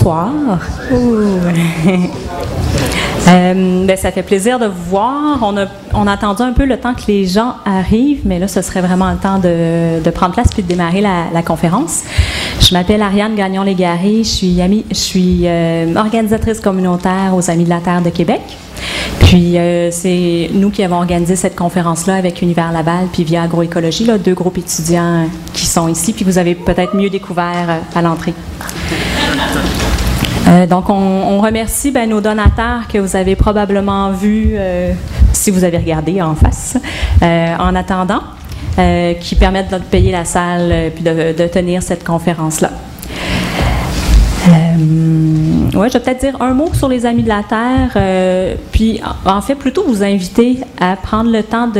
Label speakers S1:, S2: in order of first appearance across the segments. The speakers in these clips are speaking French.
S1: Bonsoir. Ça fait plaisir de vous voir. On a attendu un peu le temps que les gens arrivent, mais là, ce serait vraiment le temps de prendre place puis de démarrer la conférence. Je m'appelle Ariane Gagnon-Légaré. Je suis organisatrice communautaire aux Amis de la Terre de Québec. Puis, c'est nous qui avons organisé cette conférence-là avec Univers Laval puis Via Agroécologie, là, 2 groupes étudiants qui sont ici, puis vous avez peut-être mieux découvert à l'entrée. Donc, on remercie nos donateurs que vous avez probablement vus, si vous avez regardé en face, en attendant, qui permettent de payer la salle puis de tenir cette conférence-là. Ouais, je vais peut-être dire un mot sur les Amis de la Terre, puis en fait plutôt vous inviter à prendre le temps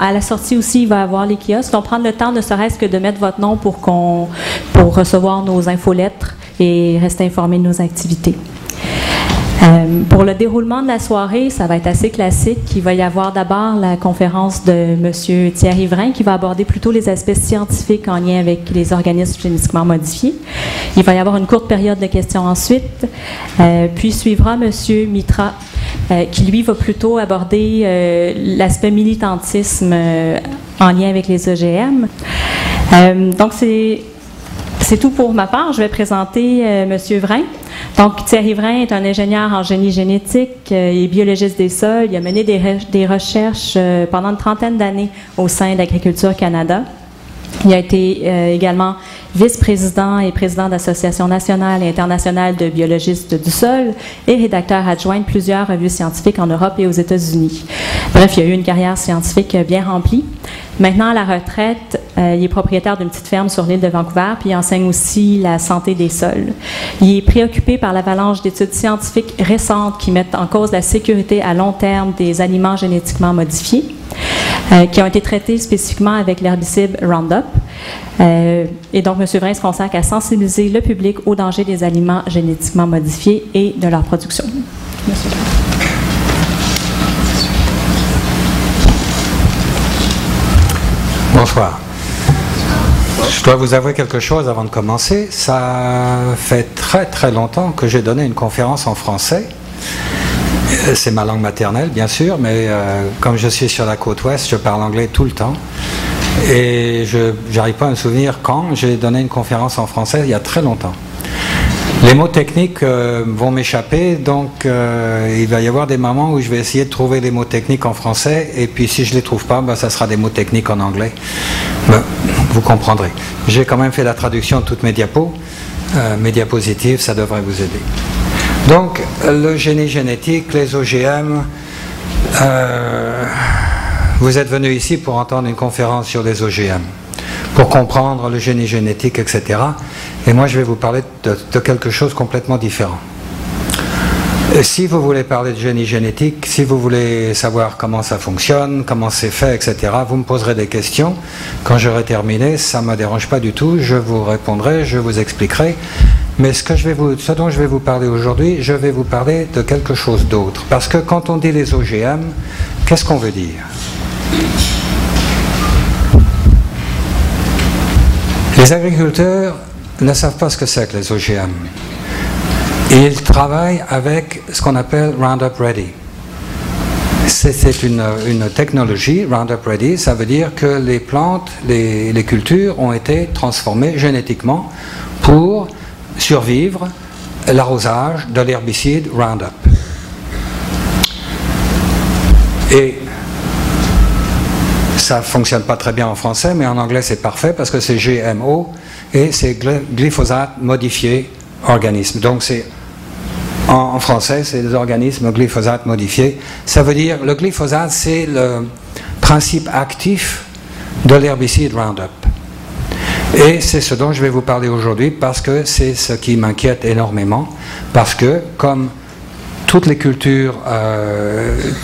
S1: à la sortie aussi il va y avoir les kiosques, donc prendre le temps ne serait-ce que de mettre votre nom pour recevoir nos infolettres et rester informé de nos activités. Pour le déroulement de la soirée, ça va être assez classique. Il va y avoir d'abord la conférence de M. Thierry Vrain qui va aborder plutôt les aspects scientifiques en lien avec les organismes génétiquement modifiés. Il va y avoir une courte période de questions ensuite. Puis suivra M. Mitra qui, lui, va plutôt aborder l'aspect militantisme en lien avec les OGM. Donc, c'est tout pour ma part. Je vais présenter M. Vrain. Donc, Thierry Vrain est un ingénieur en génie génétique et biologiste des sols. Il a mené des recherches pendant une trentaine d'années au sein d'Agriculture Canada. Il a été également vice-président et président d'Association nationale et internationale de biologistes du sol et rédacteur adjoint de plusieurs revues scientifiques en Europe et aux États-Unis. Bref, il a eu une carrière scientifique bien remplie. Maintenant, à la retraite, il est propriétaire d'une petite ferme sur l'île de Vancouver, puis il enseigne aussi la santé des sols. Il est préoccupé par l'avalanche d'études scientifiques récentes qui mettent en cause la sécurité à long terme des aliments génétiquement modifiés, qui ont été traités spécifiquement avec l'herbicide Roundup. Et donc, M. Vrain se consacre à sensibiliser le public aux dangers des aliments génétiquement modifiés et de leur production. Monsieur.
S2: Bonsoir. Je dois vous avouer quelque chose avant de commencer. Ça fait très longtemps que j'ai donné une conférence en français. C'est ma langue maternelle, bien sûr, mais comme je suis sur la côte ouest, je parle anglais tout le temps. Et je n'arrive pas à me souvenir quand j'ai donné une conférence en français, il y a très longtemps. Les mots techniques vont m'échapper, donc il va y avoir des moments où je vais essayer de trouver les mots techniques en français, et puis si je ne les trouve pas, ça sera des mots techniques en anglais. Vous comprendrez. J'ai quand même fait la traduction de toutes mes diapositives, ça devrait vous aider. Donc, le génie génétique, les OGM, vous êtes venu ici pour entendre une conférence sur les OGM, pour comprendre le génie génétique, etc. Et moi, je vais vous parler de quelque chose de complètement différent. Si vous voulez parler de génie génétique, si vous voulez savoir comment ça fonctionne, comment c'est fait, etc., vous me poserez des questions. Quand j'aurai terminé, ça ne me dérange pas du tout, je vous répondrai, je vous expliquerai. Mais ce dont je vais vous parler aujourd'hui, je vais vous parler de quelque chose d'autre. Parce que quand on dit les OGM, qu'est-ce qu'on veut dire? Les agriculteurs ne savent pas ce que c'est que les OGM. Ils travaillent avec ce qu'on appelle Roundup Ready. C'est une technologie, Roundup Ready, ça veut dire que les plantes, les cultures ont été transformées génétiquement pour survivre l'arrosage de l'herbicide Roundup. Et ça ne fonctionne pas très bien en français, mais en anglais c'est parfait parce que c'est GMO et c'est glyphosate modifié organisme. Donc c'est en français c'est des organismes glyphosate modifiés. Ça veut dire le glyphosate c'est le principe actif de l'herbicide Roundup. Et c'est ce dont je vais vous parler aujourd'hui parce que c'est ce qui m'inquiète énormément, parce que comme toutes les cultures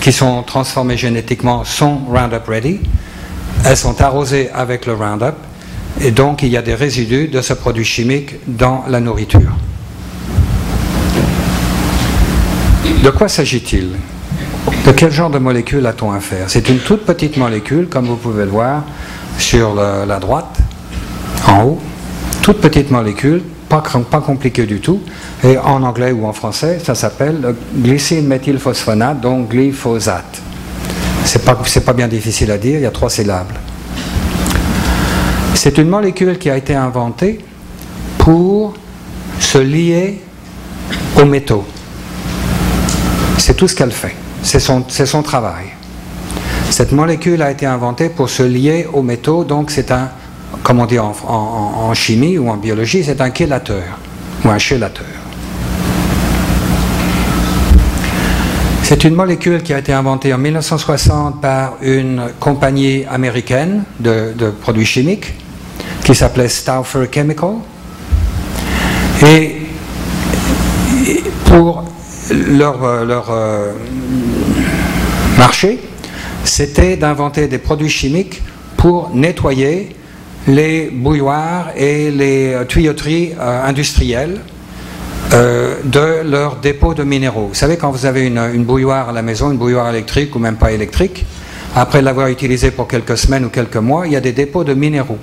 S2: qui sont transformées génétiquement sont Roundup Ready, elles sont arrosées avec le Roundup et donc il y a des résidus de ce produit chimique dans la nourriture. De quoi s'agit-il? De quel genre de molécule a-t-on affaire? C'est une toute petite molécule, comme vous pouvez le voir sur la droite, en haut, toute petite molécule, pas compliqué du tout. Et en anglais ou en français, ça s'appelle glycine méthylphosphonate, donc glyphosate. C'est pas bien difficile à dire, il y a 3 syllabes. C'est une molécule qui a été inventée pour se lier aux métaux. C'est tout ce qu'elle fait. C'est son travail. Cette molécule a été inventée pour se lier aux métaux, donc c'est un, comme on dit en chimie ou en biologie, c'est un chélateur ou un chélateur. C'est une molécule qui a été inventée en 1960 par une compagnie américaine de produits chimiques qui s'appelait Stauffer Chemical. Et pour leur marché, c'était d'inventer des produits chimiques pour nettoyer les bouilloires et les tuyauteries industrielles de leurs dépôts de minéraux. Vous savez, quand vous avez une bouilloire à la maison, une bouilloire électrique ou même pas électrique, après l'avoir utilisée pour quelques semaines ou quelques mois, il y a des dépôts de minéraux.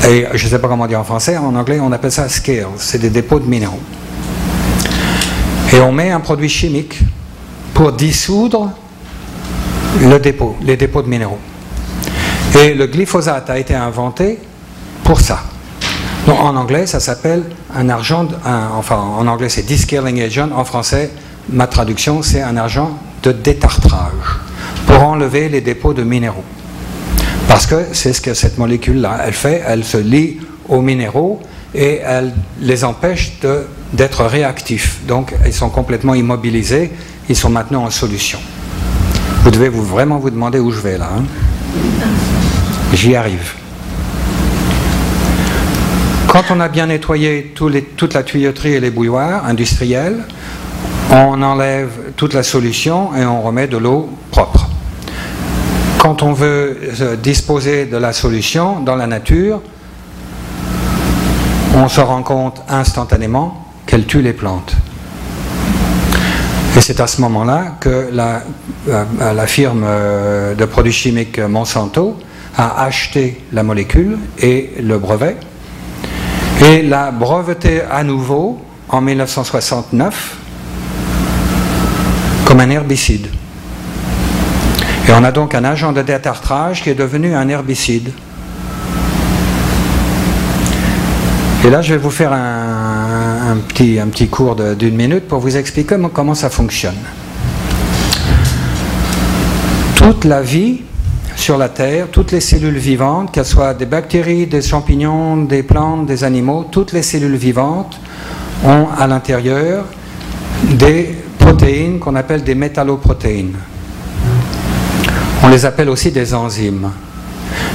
S2: Et je ne sais pas comment dire en français, en anglais on appelle ça scales, c'est des dépôts de minéraux. Et on met un produit chimique pour dissoudre les dépôts de minéraux. Et le glyphosate a été inventé pour ça. Donc, en anglais, ça s'appelle en anglais c'est descaling agent, en français, ma traduction, c'est un agent de détartrage pour enlever les dépôts de minéraux. Parce que c'est ce que cette molécule-là, elle fait, elle se lie aux minéraux et elle les empêche d'être réactifs. Donc, ils sont complètement immobilisés, ils sont maintenant en solution. Vous devez vraiment vous demander où je vais là. Hein? J'y arrive. Quand on a bien nettoyé toute la tuyauterie et les bouilloires industriels, on enlève toute la solution et on remet de l'eau propre. Quand on veut disposer de la solution dans la nature, on se rend compte instantanément qu'elle tue les plantes. Et c'est à ce moment-là que la firme de produits chimiques Monsanto a acheté la molécule et le brevet et l'a breveté à nouveau en 1969 comme un herbicide. Et on a donc un agent de détartrage qui est devenu un herbicide. Et là, je vais vous faire un petit cours d'1 minute pour vous expliquer comment ça fonctionne. Toute la vie sur la Terre, toutes les cellules vivantes, qu'elles soient des bactéries, des champignons, des plantes, des animaux, toutes les cellules vivantes ont à l'intérieur des protéines qu'on appelle des métalloprotéines. On les appelle aussi des enzymes.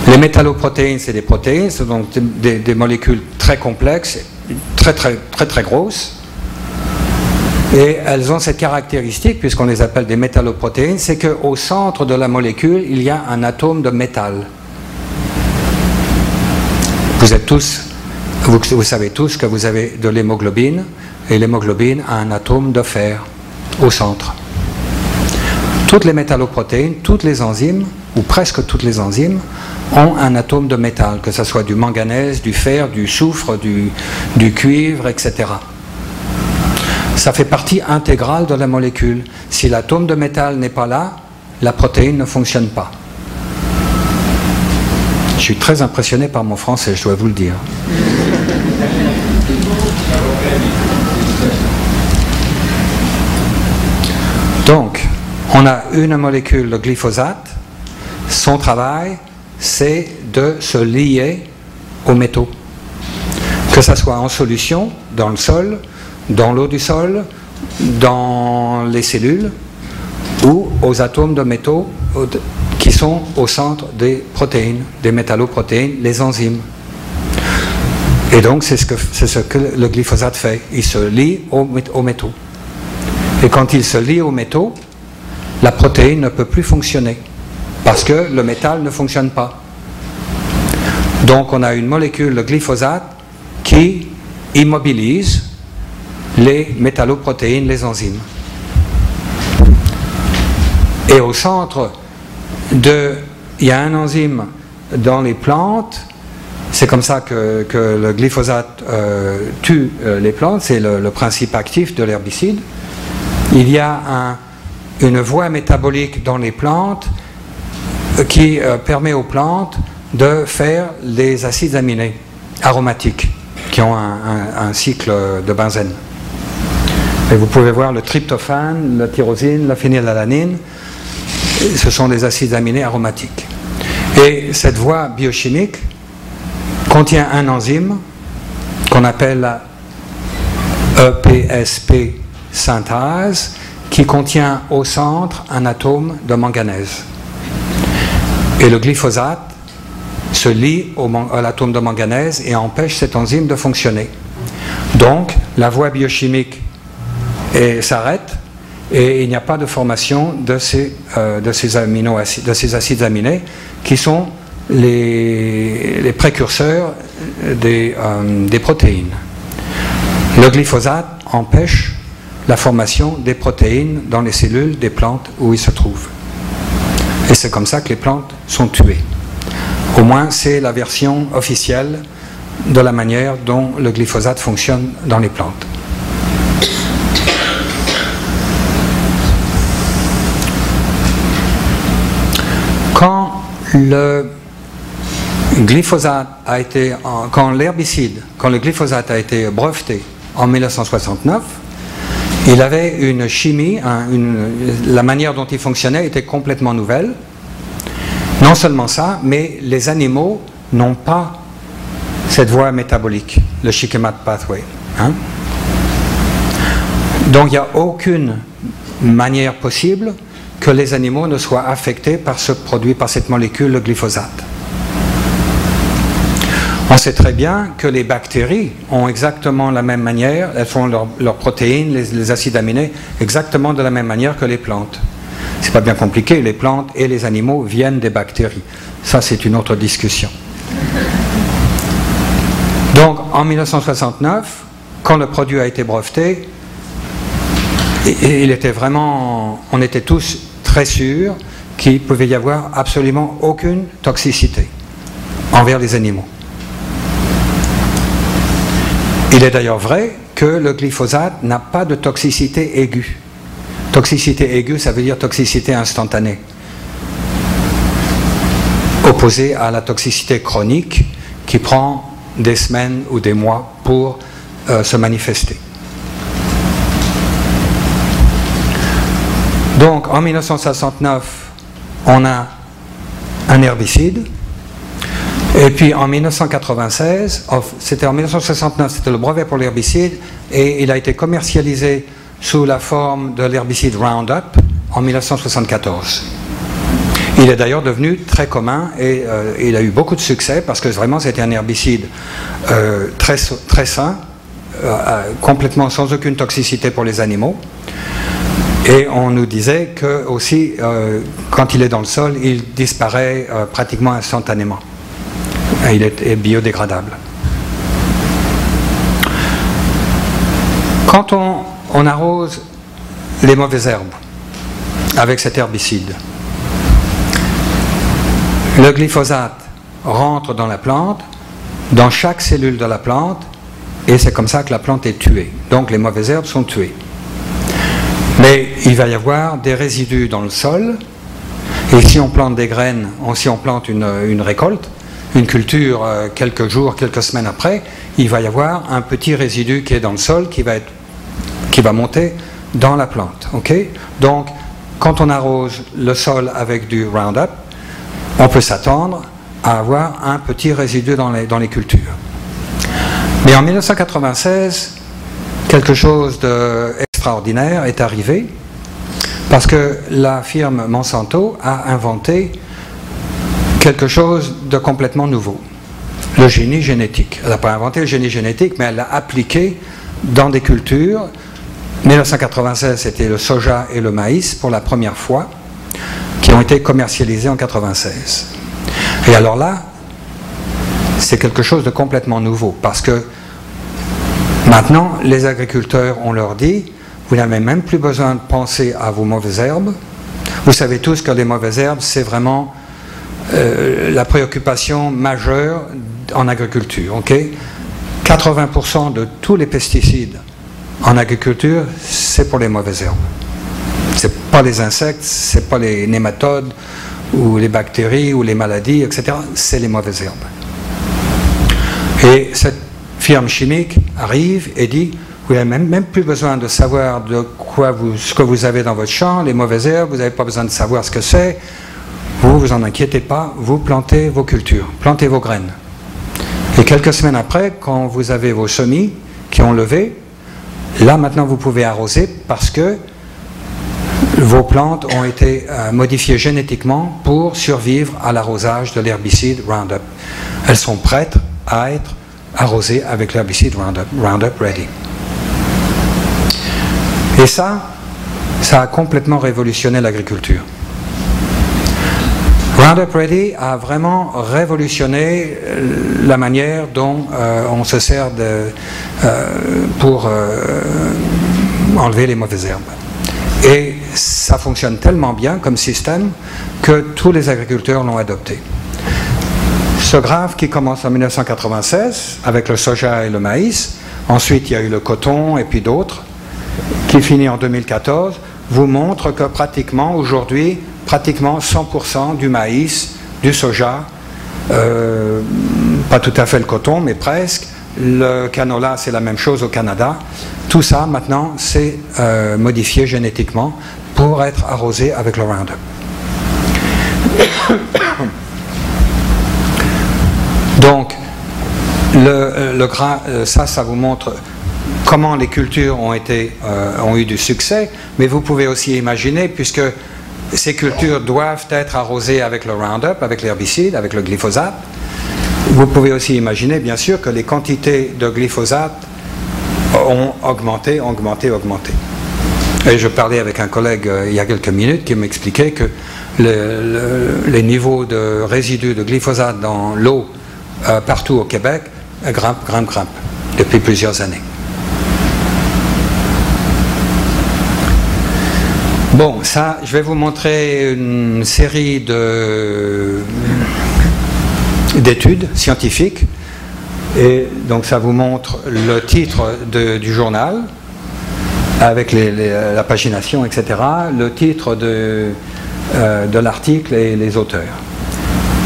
S2: Les métalloprotéines, c'est des protéines, c'est donc des molécules très complexes, très grosses. Et elles ont cette caractéristique, puisqu'on les appelle des métalloprotéines, c'est qu'au centre de la molécule, il y a un atome de métal. Vous savez tous que vous avez de l'hémoglobine, et l'hémoglobine a un atome de fer au centre. Toutes les métalloprotéines, toutes les enzymes, ou presque toutes les enzymes, ont un atome de métal, que ce soit du manganèse, du fer, du soufre, du cuivre, etc. Ça fait partie intégrale de la molécule. Si l'atome de métal n'est pas là, la protéine ne fonctionne pas. Je suis très impressionné par mon français, je dois vous le dire. Donc, on a une molécule, le glyphosate. Son travail, c'est de se lier aux métaux. Que ça soit en solution, dans le sol, dans l'eau du sol, dans les cellules, ou aux atomes de métaux qui sont au centre des protéines, des métalloprotéines, les enzymes. Et donc, c'est ce que le glyphosate fait. Il se lie aux métaux. Et quand il se lie aux métaux, la protéine ne peut plus fonctionner, parce que le métal ne fonctionne pas. Donc, on a une molécule, le glyphosate, qui immobilise les métalloprotéines, les enzymes. Et au centre il y a un enzyme dans les plantes, C'est comme ça que le glyphosate tue les plantes, c'est le principe actif de l'herbicide. Il y a une voie métabolique dans les plantes qui permet aux plantes de faire les acides aminés aromatiques qui ont un cycle de benzène. Et vous pouvez voir le tryptophane, la tyrosine, la phénylalanine, ce sont des acides aminés aromatiques. Et cette voie biochimique contient un enzyme qu'on appelle la EPSP synthase qui contient au centre un atome de manganèse. Et le glyphosate se lie à l'atome de manganèse et empêche cette enzyme de fonctionner. Donc, la voie biochimique s'arrête et il n'y a pas de formation de ces acides aminés qui sont les précurseurs des protéines. Le glyphosate empêche la formation des protéines dans les cellules des plantes où il se trouve. Et c'est comme ça que les plantes sont tuées. Au moins, c'est la version officielle de la manière dont le glyphosate fonctionne dans les plantes. Quand le glyphosate a été breveté en 1969, il avait une chimie, la manière dont il fonctionnait était complètement nouvelle. Non seulement ça, mais les animaux n'ont pas cette voie métabolique, le shikimate pathway. Donc il n'y a aucune manière possible que les animaux ne soient affectés par ce produit, par cette molécule, le glyphosate. On sait très bien que les bactéries ont exactement la même manière, elles font leurs protéines, les acides aminés, exactement de la même manière que les plantes. C'est pas bien compliqué, les plantes et les animaux viennent des bactéries. Ça, c'est une autre discussion. Donc, en 1969, quand le produit a été breveté, on était tous très sûrs qu'il ne pouvait y avoir absolument aucune toxicité envers les animaux. Il est d'ailleurs vrai que le glyphosate n'a pas de toxicité aiguë. Toxicité aiguë, ça veut dire toxicité instantanée, opposée à la toxicité chronique qui prend des semaines ou des mois pour se manifester. Donc en 1969, on a un herbicide. Et puis en 1996, c'était en 1969, c'était le brevet pour l'herbicide, et il a été commercialisé sous la forme de l'herbicide Roundup en 1974. Il est d'ailleurs devenu très commun et il a eu beaucoup de succès parce que vraiment c'était un herbicide très sain, complètement sans aucune toxicité pour les animaux. Et on nous disait que aussi, quand il est dans le sol, il disparaît pratiquement instantanément. Il est biodégradable. Quand on arrose les mauvaises herbes avec cet herbicide, le glyphosate rentre dans la plante, dans chaque cellule de la plante, et c'est comme ça que la plante est tuée. Donc les mauvaises herbes sont tuées. Mais il va y avoir des résidus dans le sol, et si on plante des graines, si on plante une récolte, une culture quelques jours, quelques semaines après, il va y avoir un petit résidu qui est dans le sol qui va monter dans la plante. Okay? Donc, quand on arrose le sol avec du Roundup, on peut s'attendre à avoir un petit résidu dans les cultures. Mais en 1996, quelque chose d'extraordinaire est arrivé parce que la firme Monsanto a inventé quelque chose de complètement nouveau, le génie génétique. Elle n'a pas inventé le génie génétique, mais elle l'a appliqué dans des cultures. 1996, c'était le soja et le maïs pour la première fois, qui ont été commercialisés en 1996. Et alors là, c'est quelque chose de complètement nouveau, parce que maintenant, les agriculteurs, on leur dit, vous n'avez même plus besoin de penser à vos mauvaises herbes. Vous savez tous que les mauvaises herbes, c'est vraiment la préoccupation majeure en agriculture. Okay? 80% de tous les pesticides en agriculture, c'est pour les mauvaises herbes. C'est pas les insectes, c'est pas les nématodes ou les bactéries ou les maladies, etc. C'est les mauvaises herbes. Et cette firme chimique arrive et dit: vous n'avez même plus besoin de savoir ce que vous avez dans votre champ, les mauvaises herbes, vous n'avez pas besoin de savoir ce que c'est. Vous en inquiétez pas, vous plantez vos cultures, plantez vos graines. Et quelques semaines après, quand vous avez vos semis qui ont levé, là maintenant vous pouvez arroser parce que vos plantes ont été modifiées génétiquement pour survivre à l'arrosage de l'herbicide Roundup. Elles sont prêtes à être arrosées avec l'herbicide Roundup, Roundup Ready. Et ça a complètement révolutionné l'agriculture. Roundup Ready a vraiment révolutionné la manière dont on se sert pour enlever les mauvaises herbes. Et ça fonctionne tellement bien comme système que tous les agriculteurs l'ont adopté. Ce graphe qui commence en 1996 avec le soja et le maïs, ensuite il y a eu le coton et puis d'autres, qui finit en 2014, vous montre que pratiquement aujourd'hui, pratiquement 100% du maïs, du soja, pas tout à fait le coton, mais presque. Le canola, c'est la même chose au Canada. Tout ça, maintenant, c'est modifié génétiquement pour être arrosé avec le Roundup. Donc, ça vous montre comment les cultures ont eu du succès, mais vous pouvez aussi imaginer, puisque ces cultures doivent être arrosées avec le Roundup, avec l'herbicide, avec le glyphosate, vous pouvez aussi imaginer, bien sûr, que les quantités de glyphosate ont augmenté. Et je parlais avec un collègue il y a quelques minutes qui m'expliquait que les niveaux de résidus de glyphosate dans l'eau partout au Québec grimpent depuis plusieurs années. Bon, ça, je vais vous montrer une série d'études scientifiques. Et donc ça vous montre le titre du journal avec la pagination, etc. Le titre de l'article et les auteurs.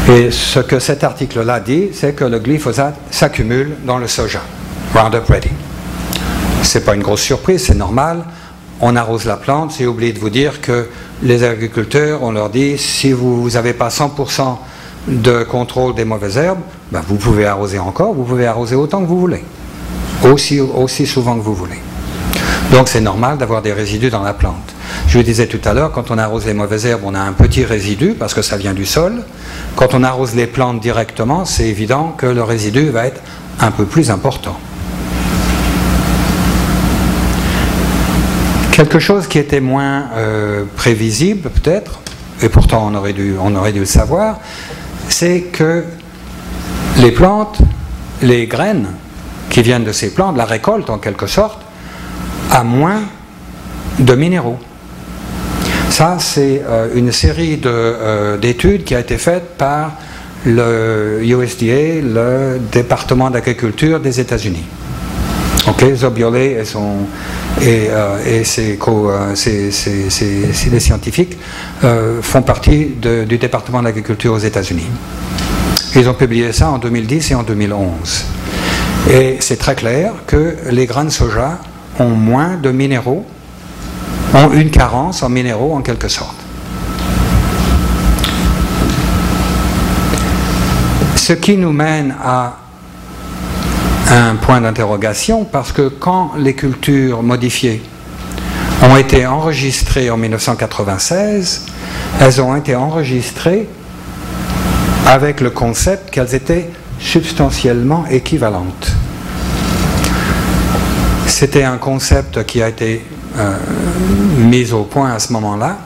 S2: Et ce que cet article-là dit, c'est que le glyphosate s'accumule dans le soja. Roundup Ready. C'est pas une grosse surprise, c'est normal. On arrose la plante. J'ai oublié de vous dire que les agriculteurs, on leur dit, si vous n'avez pas 100% de contrôle des mauvaises herbes, ben vous pouvez arroser encore, vous pouvez arroser autant que vous voulez, aussi souvent que vous voulez. Donc c'est normal d'avoir des résidus dans la plante. Je le disais tout à l'heure, quand on arrose les mauvaises herbes, on a un petit résidu parce que ça vient du sol. Quand on arrose les plantes directement, c'est évident que le résidu va être un peu plus important. Quelque chose qui était moins prévisible peut-être, et pourtant on aurait dû le savoir, c'est que les plantes, les graines qui viennent de ces plantes, la récolte en quelque sorte, a moins de minéraux. Ça, c'est une série d'études qui a été faite par le USDA, le département d'agriculture des États-Unis. Okay, Zobiolé et les scientifiques font partie du département de l'agriculture aux États-Unis. Ils ont publié ça en 2010 et en 2011. Et c'est très clair que les grains de soja ont moins de minéraux, ont une carence en minéraux en quelque sorte. Ce qui nous mène à un point d'interrogation, parce que quand les cultures modifiées ont été enregistrées en 1996, elles ont été enregistrées avec le concept qu'elles étaient substantiellement équivalentes. C'était un concept qui a été mis au point à ce moment-là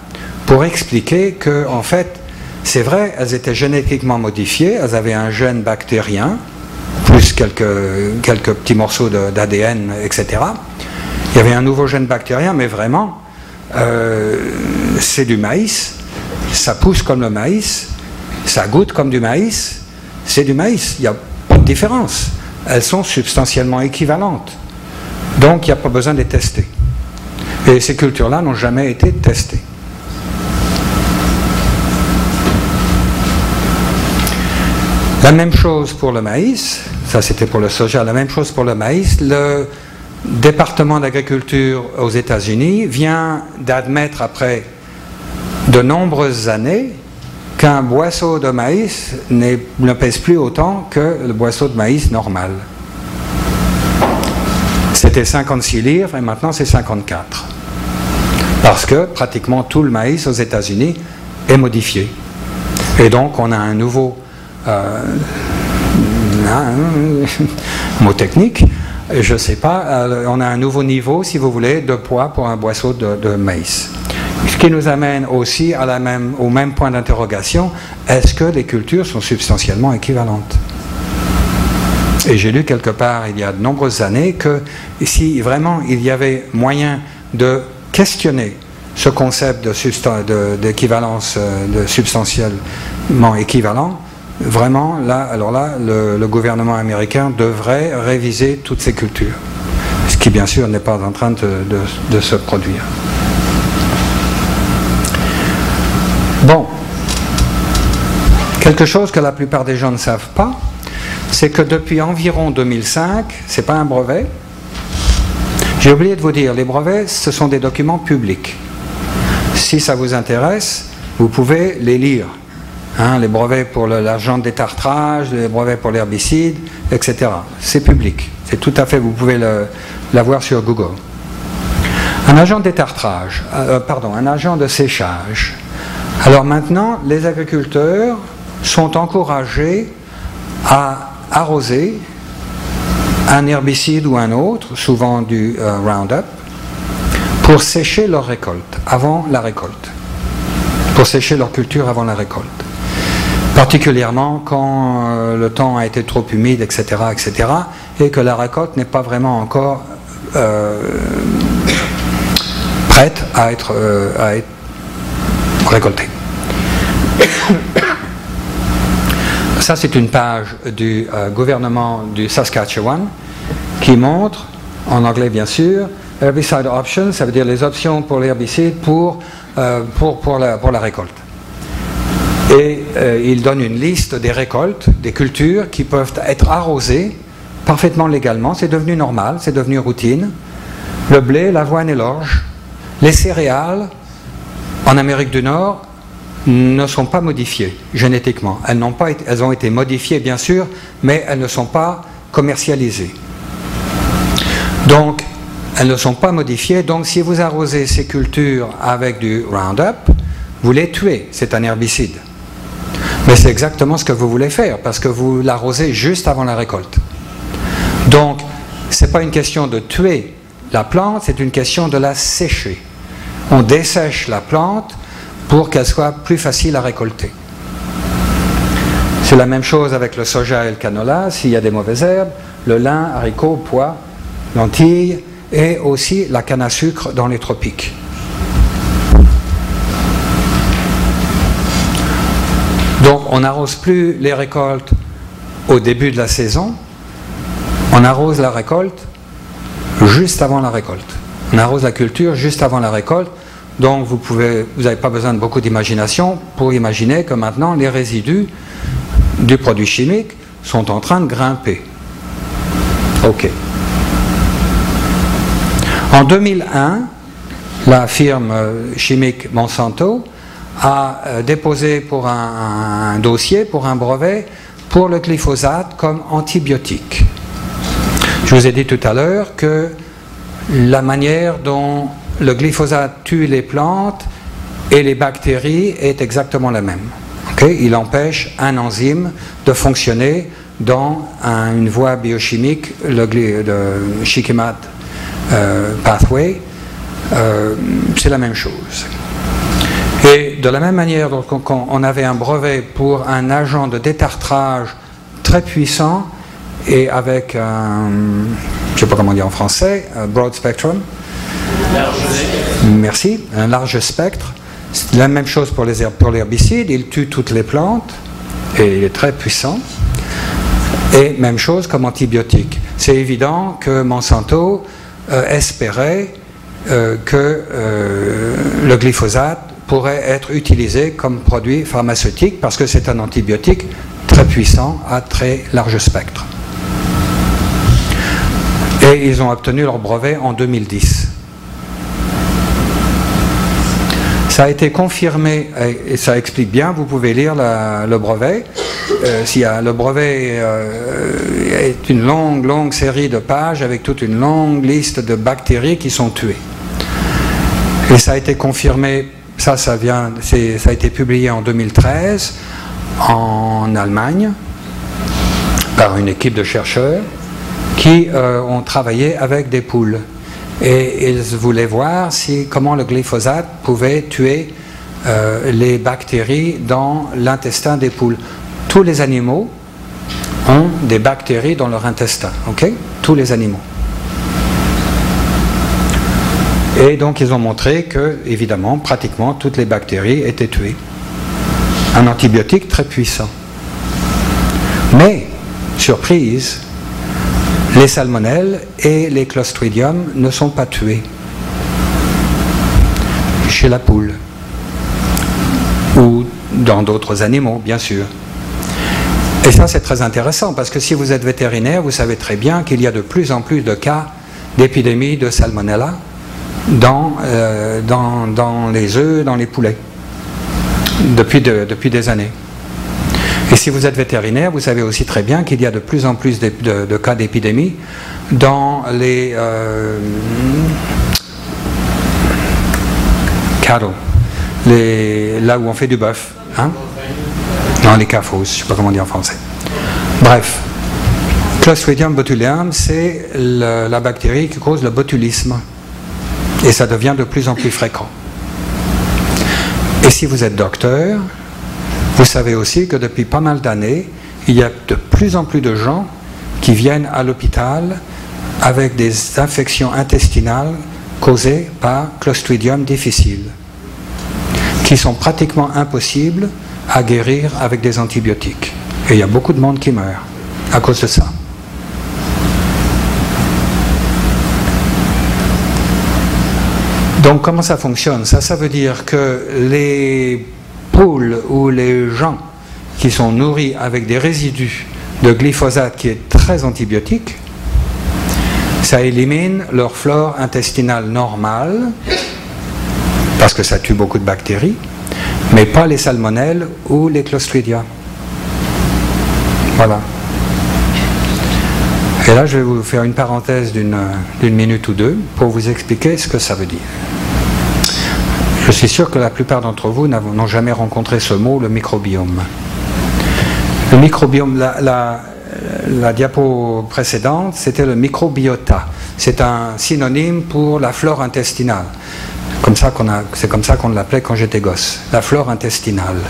S2: pour expliquer que, en fait, c'est vrai, elles étaient génétiquement modifiées, elles avaient un gène bactérien, plus quelques petits morceaux d'ADN, etc. Il y avait un nouveau gène bactérien, mais vraiment, c'est du maïs, ça pousse comme le maïs, Ça goûte comme du maïs, c'est du maïs, il n'y a pas de différence. Elles sont substantiellement équivalentes. Donc il n'y a pas besoin de les tester. Et ces cultures-là n'ont jamais été testées. La même chose pour le maïs, ça c'était pour le soja, la même chose pour le maïs. Le département d'agriculture aux États-Unis vient d'admettre après de nombreuses années qu'un boisseau de maïs ne pèse plus autant que le boisseau de maïs normal. C'était 56 livres et maintenant c'est 54. Parce que pratiquement tout le maïs aux États-Unis est modifié. Et donc on a un nouveau mot technique, je ne sais pas, on a un nouveau niveau, si vous voulez, de poids pour un boisseau de maïs. Ce qui nous amène aussi au même point d'interrogation, est-ce que les cultures sont substantiellement équivalentes? Et j'ai lu quelque part, il y a de nombreuses années, que si vraiment il y avait moyen de questionner ce concept d'équivalence, de substantiellement équivalent, vraiment, alors là, le gouvernement américain devrait réviser toutes ces cultures. Ce qui, bien sûr, n'est pas en train de se produire. Bon. Quelque chose que la plupart des gens ne savent pas, c'est que depuis environ 2005, c'est pas un brevet. J'ai oublié de vous dire, les brevets, ce sont des documents publics. Si ça vous intéresse, vous pouvez les lire. Hein, les brevets pour l'agent de détartrage, les brevets pour l'herbicide, etc. C'est public. C'est tout à fait, vous pouvez l'avoir sur Google. Un agent de détartrage, un agent de séchage. Alors maintenant, les agriculteurs sont encouragés à arroser un herbicide ou un autre, souvent du Roundup, pour sécher leur récolte, avant la récolte. Pour sécher leur culture avant la récolte. Particulièrement quand le temps a été trop humide, etc., etc., et que la récolte n'est pas vraiment encore prête à être récoltée. Ça, c'est une page du gouvernement du Saskatchewan qui montre, en anglais bien sûr, herbicide options, ça veut dire les options pour l'herbicide pour la récolte. Et il donne une liste des récoltes, des cultures qui peuvent être arrosées parfaitement légalement. C'est devenu normal, c'est devenu routine. Le blé, l'avoine et l'orge. Les céréales, en Amérique du Nord, ne sont pas modifiées génétiquement. Elles ont été modifiées, bien sûr, mais elles ne sont pas commercialisées. Donc, elles ne sont pas modifiées. Donc, si vous arrosez ces cultures avec du Roundup, vous les tuez. C'est un herbicide. Mais c'est exactement ce que vous voulez faire, parce que vous l'arrosez juste avant la récolte. Donc, ce n'est pas une question de tuer la plante, c'est une question de la sécher. On dessèche la plante pour qu'elle soit plus facile à récolter. C'est la même chose avec le soja et le canola, s'il y a des mauvaises herbes, le lin, haricots, pois, lentilles, et aussi la canne à sucre dans les tropiques. Donc on n'arrose plus les récoltes au début de la saison, on arrose la récolte juste avant la récolte. On arrose la culture juste avant la récolte, donc vous n'avez pas besoin de beaucoup d'imagination pour imaginer que maintenant les résidus du produit chimique sont en train de grimper. Ok. En 2001, la firme chimique Monsanto a déposé pour un dossier, pour un brevet, pour le glyphosate comme antibiotique. Je vous ai dit tout à l'heure que la manière dont le glyphosate tue les plantes et les bactéries est exactement la même. Okay? Il empêche un enzyme de fonctionner dans une voie biochimique, le Shikimate pathway. C'est la même chose. Et de la même manière, donc, on avait un brevet pour un agent de détartrage très puissant et avec un, je ne sais pas comment dire en français, broad spectrum. Merci, un large spectre. C'est la même chose pour l'herbicide, il tue toutes les plantes, et il est très puissant. Et même chose comme antibiotique. C'est évident que Monsanto espérait que le glyphosate pourrait être utilisé comme produit pharmaceutique parce que c'est un antibiotique très puissant à très large spectre. Et ils ont obtenu leur brevet en 2010. Ça a été confirmé, et ça explique bien, vous pouvez lire le brevet. Le brevet est une longue série de pages avec toute une longue liste de bactéries qui sont tuées. Et ça a été confirmé, ça a été publié en 2013 en Allemagne par une équipe de chercheurs qui ont travaillé avec des poules. Et ils voulaient voir comment le glyphosate pouvait tuer les bactéries dans l'intestin des poules. Tous les animaux ont des bactéries dans leur intestin, ok? Tous les animaux. Et donc ils ont montré que, évidemment, pratiquement toutes les bactéries étaient tuées. Un antibiotique très puissant. Mais, surprise, les salmonelles et les clostridium ne sont pas tués chez la poule ou dans d'autres animaux, bien sûr. Et ça, c'est très intéressant parce que si vous êtes vétérinaire, vous savez très bien qu'il y a de plus en plus de cas d'épidémie de salmonella dans les œufs, dans les poulets, depuis des années. Et si vous êtes vétérinaire, vous savez aussi très bien qu'il y a de plus en plus de cas d'épidémie dans les cattle, là où on fait du bœuf. Hein? Non, les CAFOS, je ne sais pas comment dire en français. Bref, Clostridium botulinum, c'est la bactérie qui cause le botulisme. Et ça devient de plus en plus fréquent. Et si vous êtes docteur, vous savez aussi que depuis pas mal d'années, il y a de plus en plus de gens qui viennent à l'hôpital avec des infections intestinales causées par Clostridium difficile, qui sont pratiquement impossibles à guérir avec des antibiotiques. Et il y a beaucoup de monde qui meurt à cause de ça. Donc comment ça fonctionne? Ça veut dire que les poules ou les gens qui sont nourris avec des résidus de glyphosate qui est très antibiotique, ça élimine leur flore intestinale normale, parce que ça tue beaucoup de bactéries, mais pas les salmonelles ou les clostridia. Voilà. Et là, je vais vous faire une parenthèse d'une minute ou deux pour vous expliquer ce que ça veut dire. Je suis sûr que la plupart d'entre vous n'ont jamais rencontré ce mot, le microbiome. Le microbiome, la diapo précédente, c'était le microbiota. C'est un synonyme pour la flore intestinale. C'est comme ça qu'on l'appelait quand j'étais gosse, la flore intestinale.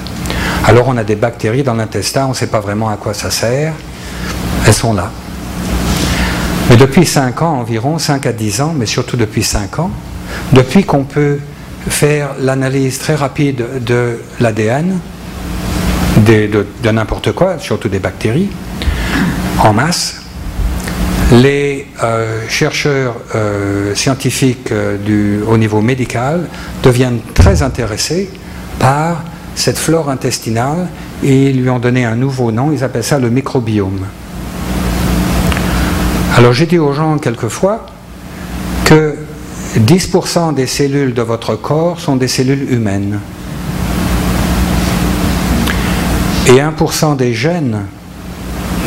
S2: Alors on a des bactéries dans l'intestin, on ne sait pas vraiment à quoi ça sert, elles sont là. Mais depuis 5 ans environ, 5 à 10 ans, mais surtout depuis 5 ans, depuis qu'on peut faire l'analyse très rapide de l'ADN, de n'importe quoi, surtout des bactéries, en masse, les chercheurs scientifiques au niveau médical deviennent très intéressés par cette flore intestinale et ils lui ont donné un nouveau nom, ils appellent ça le microbiome. Alors j'ai dit aux gens quelquefois que 10% des cellules de votre corps sont des cellules humaines. Et 1% des gènes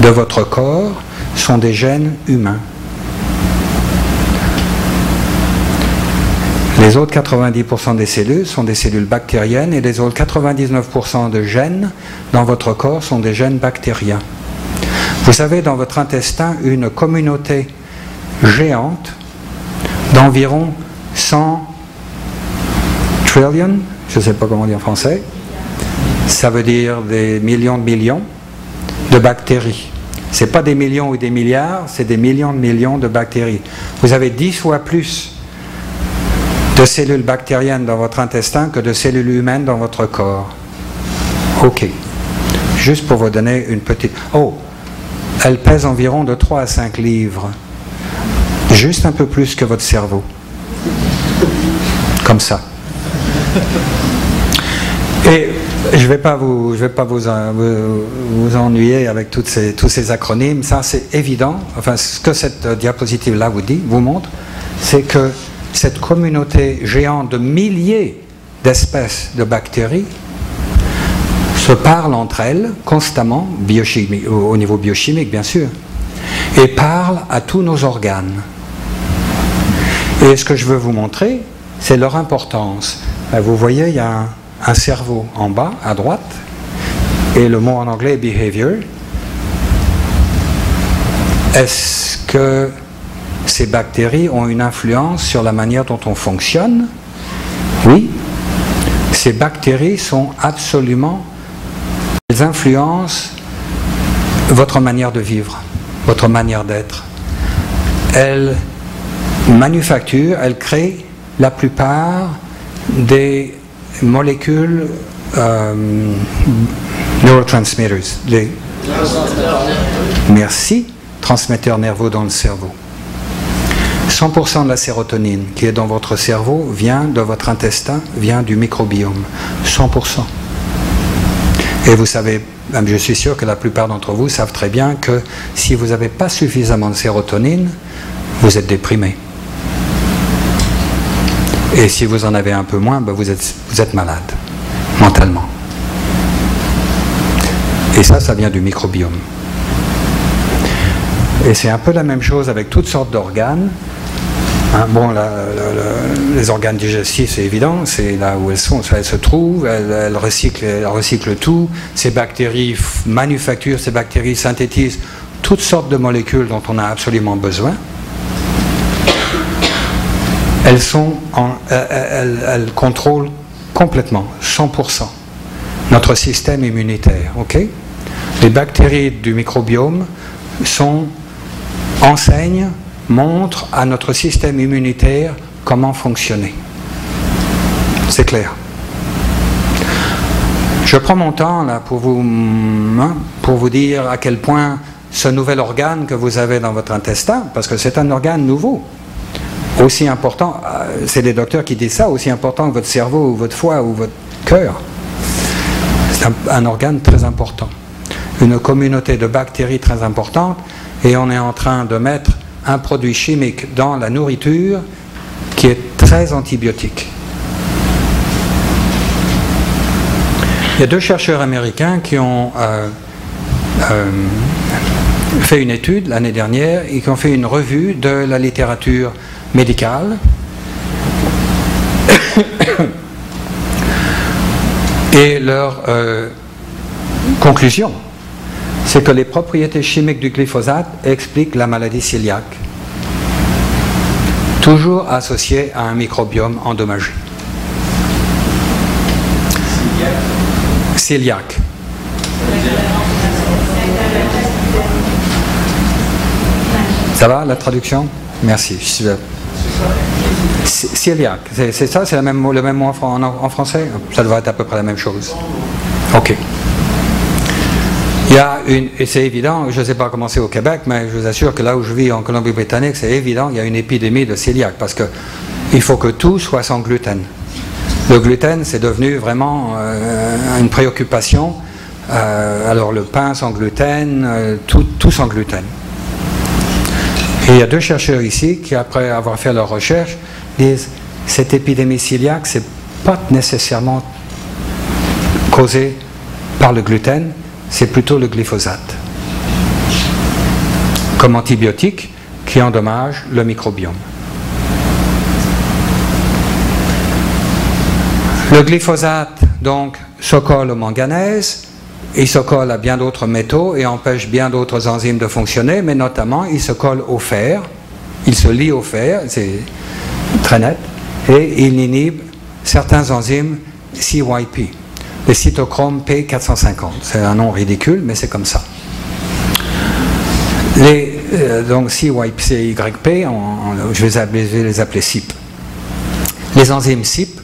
S2: de votre corps sont des gènes humains. Les autres 90% des cellules sont des cellules bactériennes et les autres 99% de gènes dans votre corps sont des gènes bactériens. Vous avez dans votre intestin une communauté géante d'environ 100 trillions, je ne sais pas comment dire en français, ça veut dire des millions de bactéries. Ce n'est pas des millions ou des milliards, c'est des millions de bactéries. Vous avez 10 fois plus de cellules bactériennes dans votre intestin que de cellules humaines dans votre corps. Ok. Juste pour vous donner une petite... Oh, elle pèse environ de 3 à 5 livres. Juste un peu plus que votre cerveau. Comme ça. Et je ne vais pas vous ennuyer avec tous ces acronymes. Ça, c'est évident. Enfin, ce que cette diapositive-là vous montre, c'est que cette communauté géante de milliers d'espèces de bactéries se parlent entre elles constamment, au niveau biochimique bien sûr, et parlent à tous nos organes. Et ce que je veux vous montrer, c'est leur importance. Vous voyez, il y a un cerveau en bas, à droite, et le mot en anglais est behavior. Est-ce que ces bactéries ont une influence sur la manière dont on fonctionne? Oui. Ces bactéries sont absolument... Elles influencent votre manière de vivre, votre manière d'être. Elles manufacturent, elles créent la plupart des molécules neurotransmitters, merci, transmetteurs nerveux dans le cerveau. 100% de la sérotonine qui est dans votre cerveau vient de votre intestin, vient du microbiome. 100%. Et vous savez, je suis sûr que la plupart d'entre vous savent très bien que si vous n'avez pas suffisamment de sérotonine, vous êtes déprimé. Et si vous en avez un peu moins, ben vous êtes malade, mentalement. Et ça vient du microbiome. Et c'est un peu la même chose avec toutes sortes d'organes. Hein, bon, les organes digestifs, c'est évident, c'est là où elles sont, elles se trouvent, elles recyclent tout. Ces bactéries manufacturent, ces bactéries synthétisent toutes sortes de molécules dont on a absolument besoin. Elles contrôlent complètement, 100%, notre système immunitaire. Okay? Les bactéries du microbiome enseignent, montrent à notre système immunitaire comment fonctionner. C'est clair. Je prends mon temps là pour vous dire à quel point ce nouvel organe que vous avez dans votre intestin, parce que c'est un organe nouveau, aussi important, c'est les docteurs qui disent ça, aussi important que votre cerveau ou votre foie ou votre cœur. C'est un organe très important. Une communauté de bactéries très importante, et on est en train de mettre un produit chimique dans la nourriture qui est très antibiotique. Il y a 2 chercheurs américains qui ont fait une étude l'année dernière et qui ont fait une revue de la littérature médicale. Et leur conclusion, c'est que les propriétés chimiques du glyphosate expliquent la maladie cœliaque, toujours associée à un microbiome endommagé. Cœliaque. Ça va la traduction? Merci. Cœliaque, c'est ça, c'est le même mot en français? Ça devrait être à peu près la même chose. Ok. Il y a et c'est évident, je ne sais pas comment c'est au Québec, mais je vous assure que là où je vis en Colombie-Britannique, c'est évident, il y a une épidémie de cœliaque, parce qu'il faut que tout soit sans gluten. Le gluten, c'est devenu vraiment une préoccupation. Alors le pain sans gluten, tout sans gluten. Et il y a 2 chercheurs ici qui, après avoir fait leur recherche, disent cette épidémie cœliaque, c'est pas nécessairement causé par le gluten, c'est plutôt le glyphosate comme antibiotique qui endommage le microbiome. Le glyphosate, donc, se colle au manganèse, il se colle à bien d'autres métaux et empêche bien d'autres enzymes de fonctionner, mais notamment il se colle au fer, il se lie au fer, c'est très net, et il inhibe certains enzymes CYP, les cytochromes P450. C'est un nom ridicule, mais c'est comme ça. Donc CYP, je vais les appeler CYP. Les enzymes CYP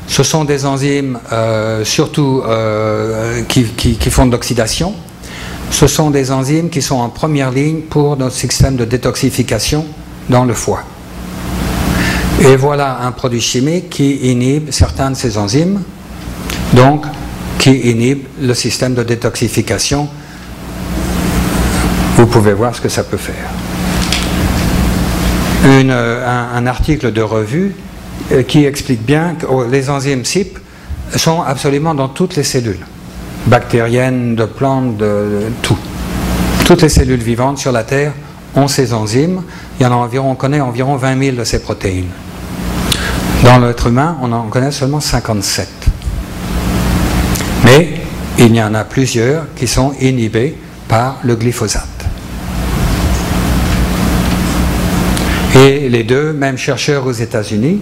S2: ce sont des enzymes surtout qui font de l'oxydation. Ce sont des enzymes qui sont en première ligne pour notre système de détoxification dans le foie. Et voilà un produit chimique qui inhibe certains de ces enzymes, donc qui inhibe le système de détoxification. Vous pouvez voir ce que ça peut faire. Un article de revue qui explique bien que les enzymes CYP sont absolument dans toutes les cellules, bactériennes, de plantes, de tout. Toutes les cellules vivantes sur la Terre ont ces enzymes. Il y en a environ, on connaît environ 20 000 de ces protéines. Dans l'être humain, on en connaît seulement 57. Mais il y en a plusieurs qui sont inhibés par le glyphosate. Et les deux mêmes chercheurs aux États-Unis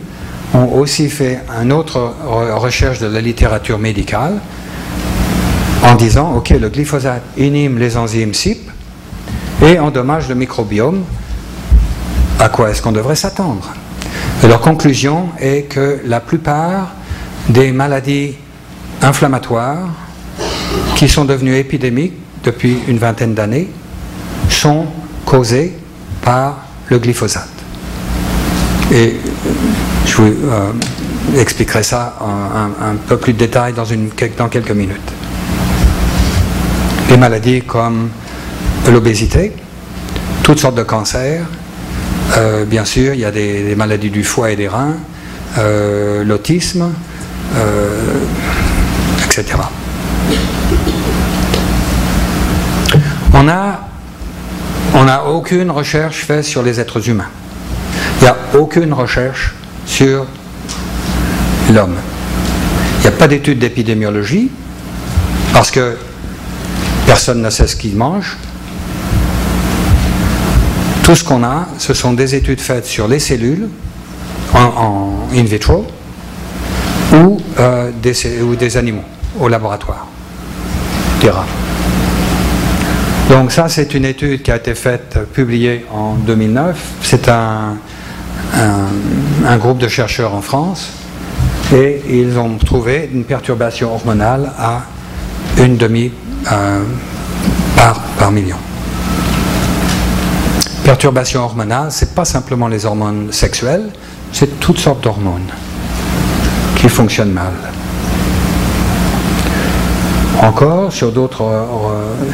S2: ont aussi fait une autre recherche de la littérature médicale en disant, ok, le glyphosate inhibe les enzymes CYP et endommage le microbiome. À quoi est-ce qu'on devrait s'attendre? Leur conclusion est que la plupart des maladies inflammatoires qui sont devenues épidémiques depuis une vingtaine d'années sont causées par le glyphosate. Et je vous expliquerai ça un peu plus de détail dans quelques minutes. Des maladies comme l'obésité, toutes sortes de cancers, bien sûr, il y a des maladies du foie et des reins, l'autisme, etc. On n'a aucune recherche faite sur les êtres humains. Il n'y a aucune recherche sur l'homme. Il n'y a pas d'études d'épidémiologie, parce que personne ne sait ce qu'il mange. Tout ce qu'on a, ce sont des études faites sur les cellules, en in vitro, ou des animaux, au laboratoire, des rats. Donc ça, c'est une étude qui a été faite, publiée en 2009. C'est un groupe de chercheurs en France, et ils ont trouvé une perturbation hormonale à 1,5 par million. Perturbation hormonale, ce n'est pas simplement les hormones sexuelles, c'est toutes sortes d'hormones qui fonctionnent mal. Encore, sur d'autres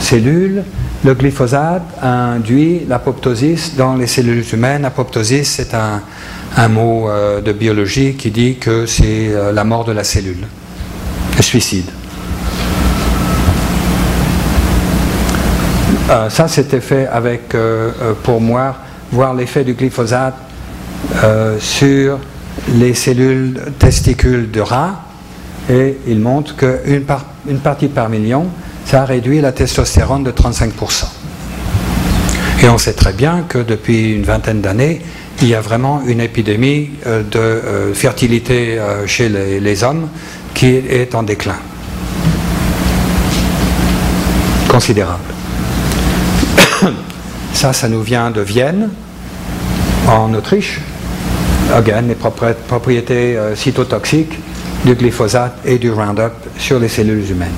S2: cellules, le glyphosate induit l'apoptosis dans les cellules humaines. Apoptosis, c'est un mot de biologie qui dit que c'est la mort de la cellule, le suicide. Ça, c'était fait avec, pour moi, voir l'effet du glyphosate sur les cellules testicules de rat, et il montre qu'une partie par million, ça a réduit la testostérone de 35%. Et on sait très bien que depuis une vingtaine d'années, il y a vraiment une épidémie de fertilité chez les hommes qui est en déclin considérable. Ça nous vient de Vienne, en Autriche. Again, les propriétés cytotoxiques du glyphosate et du Roundup sur les cellules humaines.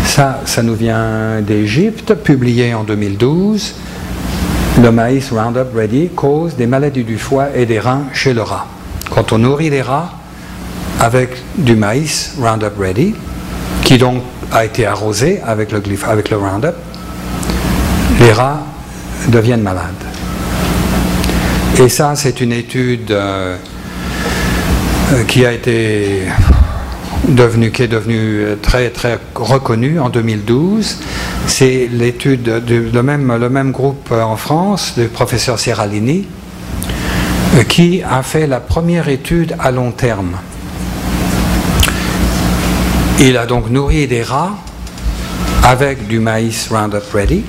S2: Ça nous vient d'Égypte, publié en 2012. Le maïs Roundup Ready cause des maladies du foie et des reins chez le rat. Quand on nourrit les rats avec du maïs Roundup Ready, qui donc a été arrosé avec le Roundup, les rats deviennent malades. Et ça, c'est une étude qui est devenue très très reconnue en 2012. C'est l'étude le même groupe en France, le professeur Serralini, qui a fait la première étude à long terme. Il a donc nourri des rats avec du maïs Roundup Ready,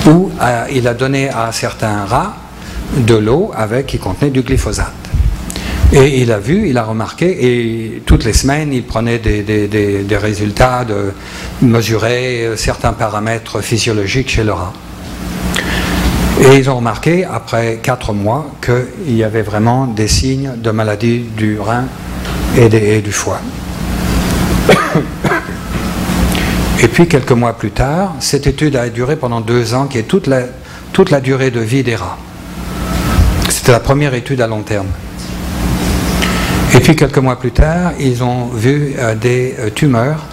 S2: où il a donné à certains rats de l'eau qui contenait du glyphosate. Et il a remarqué, et toutes les semaines, il prenait des résultats, mesurer certains paramètres physiologiques chez le rat. Et ils ont remarqué, après 4 mois, qu'il y avait vraiment des signes de maladie du rein et du foie. Et puis, quelques mois plus tard, cette étude a duré pendant 2 ans, qui est toute la durée de vie des rats. C'était la première étude à long terme. Et puis, quelques mois plus tard, ils ont vu des tumeurs.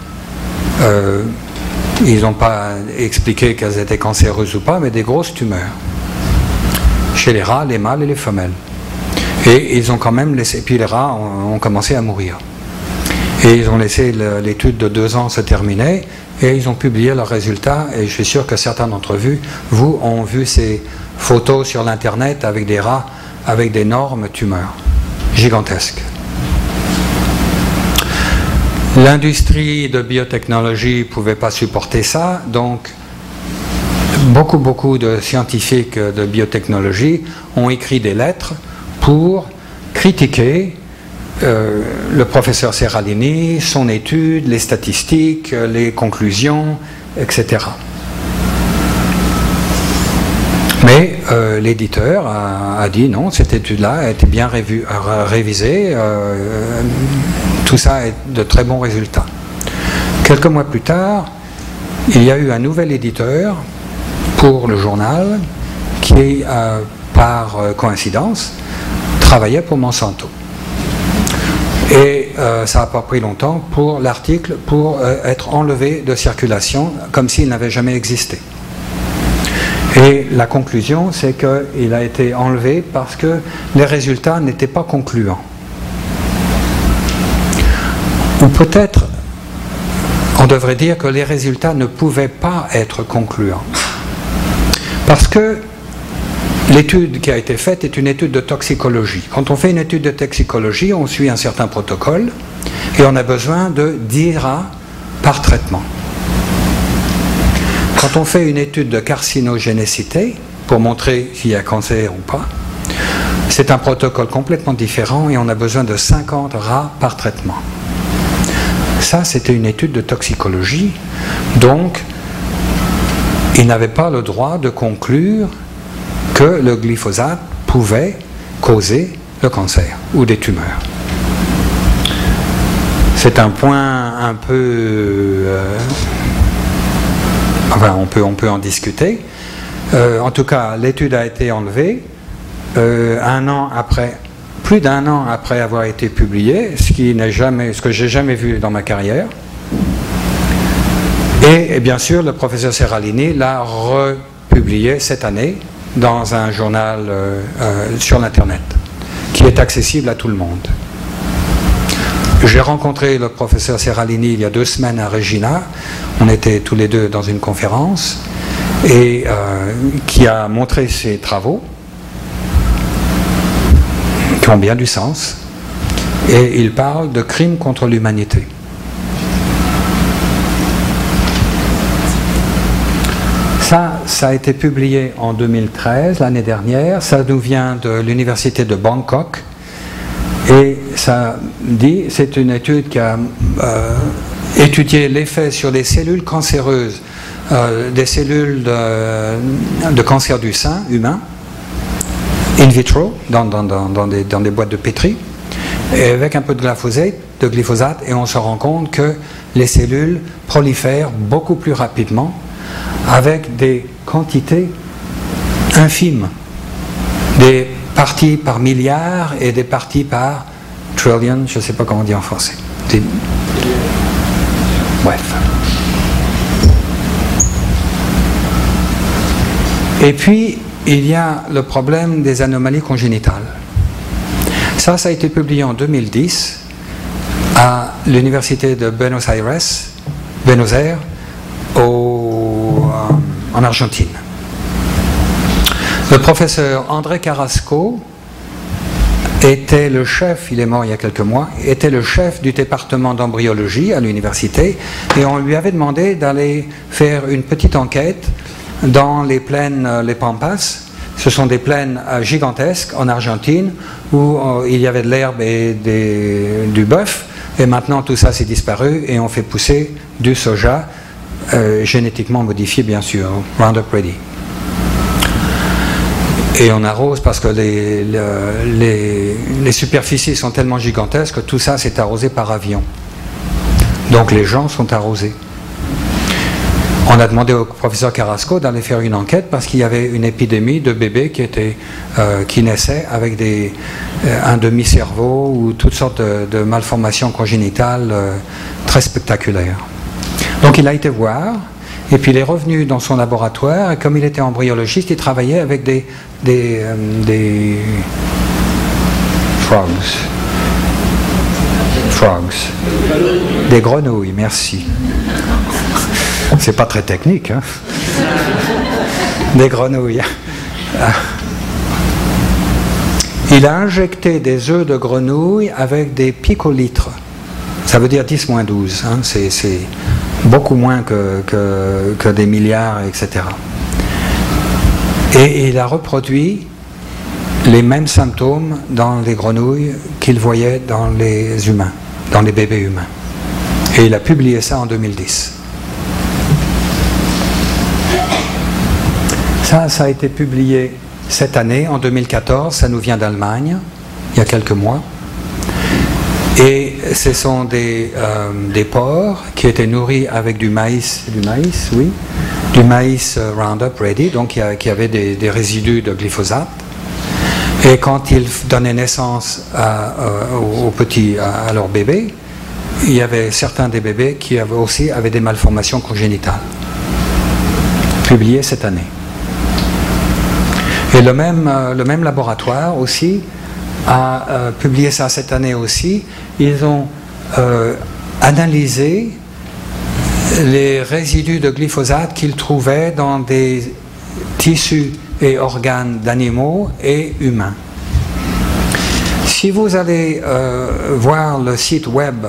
S2: Ils n'ont pas expliqué qu'elles étaient cancéreuses ou pas, mais des grosses tumeurs. Chez les rats, les mâles et les femelles. Et ils ont quand même laissé... Puis les rats ont commencé à mourir. Et ils ont laissé l'étude de 2 ans se terminer, et ils ont publié leurs résultats, et je suis sûr que certains d'entre vous ont vu ces photos sur l'internet avec des rats avec d'énormes tumeurs, gigantesques. L'industrie de biotechnologie ne pouvait pas supporter ça, donc beaucoup de scientifiques de biotechnologie ont écrit des lettres pour critiquer le professeur Seralini, son étude, les statistiques, les conclusions, etc. Mais l'éditeur a dit non, cette étude-là a été bien révisée, tout ça est de très bons résultats. Quelques mois plus tard, il y a eu un nouvel éditeur pour le journal qui, par coïncidence, travaillait pour Monsanto. Et ça n'a pas pris longtemps pour l'article pour être enlevé de circulation comme s'il n'avait jamais existé. Et la conclusion, c'est qu'il a été enlevé parce que les résultats n'étaient pas concluants. Ou peut-être, on devrait dire que les résultats ne pouvaient pas être concluants. Parce que l'étude qui a été faite est une étude de toxicologie. Quand on fait une étude de toxicologie, on suit un certain protocole et on a besoin de 10 rats par traitement. Quand on fait une étude de carcinogénicité, pour montrer s'il y a cancer ou pas, c'est un protocole complètement différent et on a besoin de 50 rats par traitement. Ça, c'était une étude de toxicologie, donc il n'avait pas le droit de conclure que le glyphosate pouvait causer le cancer ou des tumeurs. C'est un point un peu... enfin, on peut en discuter. En tout cas, l'étude a été enlevée plus d'un an après avoir été publiée, ce que j'ai jamais vu dans ma carrière. Et bien sûr, le professeur Seralini l'a republié cette année dans un journal sur l'Internet, qui est accessible à tout le monde. J'ai rencontré le professeur Seralini il y a 2 semaines à Regina. On était tous les deux dans une conférence et qui a montré ses travaux qui ont bien du sens. Et il parle de crimes contre l'humanité. Ça a été publié en 2013, l'année dernière. Ça nous vient de l'université de Bangkok. Et ça dit, c'est une étude qui a étudié l'effet sur les cellules cancéreuses, des cellules de cancer du sein humain, in vitro, dans des boîtes de pétri, et avec un peu de glyphosate, et on se rend compte que les cellules prolifèrent beaucoup plus rapidement, avec des quantités infimes, des parties par milliard et des parties par trillion, je ne sais pas comment on dit en français. Bref. Et puis, il y a le problème des anomalies congénitales. Ça a été publié en 2010 à l'université de Buenos Aires, en Argentine. Le professeur André Carrasco était le chef, il est mort il y a quelques mois, était le chef du département d'embryologie à l'université, et on lui avait demandé d'aller faire une petite enquête dans les plaines, les Pampas. Ce sont des plaines gigantesques en Argentine où il y avait de l'herbe et du bœuf, et maintenant tout ça s'est disparu et on fait pousser du soja génétiquement modifié, bien sûr, Roundup Ready. Et on arrose parce que les superficies sont tellement gigantesques que tout ça c'est arrosé par avion. Donc les gens sont arrosés. On a demandé au professeur Carrasco d'aller faire une enquête parce qu'il y avait une épidémie de bébés qui naissaient avec un demi-cerveau ou toutes sortes de malformations congénitales très spectaculaires. Donc il a été voir, et puis il est revenu dans son laboratoire, et comme il était embryologiste, il travaillait avec des des grenouilles, merci. C'est pas très technique, hein. Des grenouilles. Il a injecté des œufs de grenouille avec des picolitres. Ça veut dire 10-12, hein. C'est beaucoup moins que des milliards, etc. Et il a reproduit les mêmes symptômes dans les grenouilles qu'il voyait dans les humains, dans les bébés humains. Et il a publié ça en 2010. Ça a été publié cette année, en 2014, ça nous vient d'Allemagne, il y a quelques mois. Et ce sont des porcs qui étaient nourris avec du maïs Roundup Ready, donc qui avait des résidus de glyphosate. Et quand ils donnaient naissance à leurs bébés, il y avait certains des bébés qui avaient des malformations congénitales. Publié cette année. Et le même laboratoire aussi a publié ça cette année aussi. Ils ont analysé les résidus de glyphosate qu'ils trouvaient dans des tissus et organes d'animaux et humains. Si vous allez voir le site web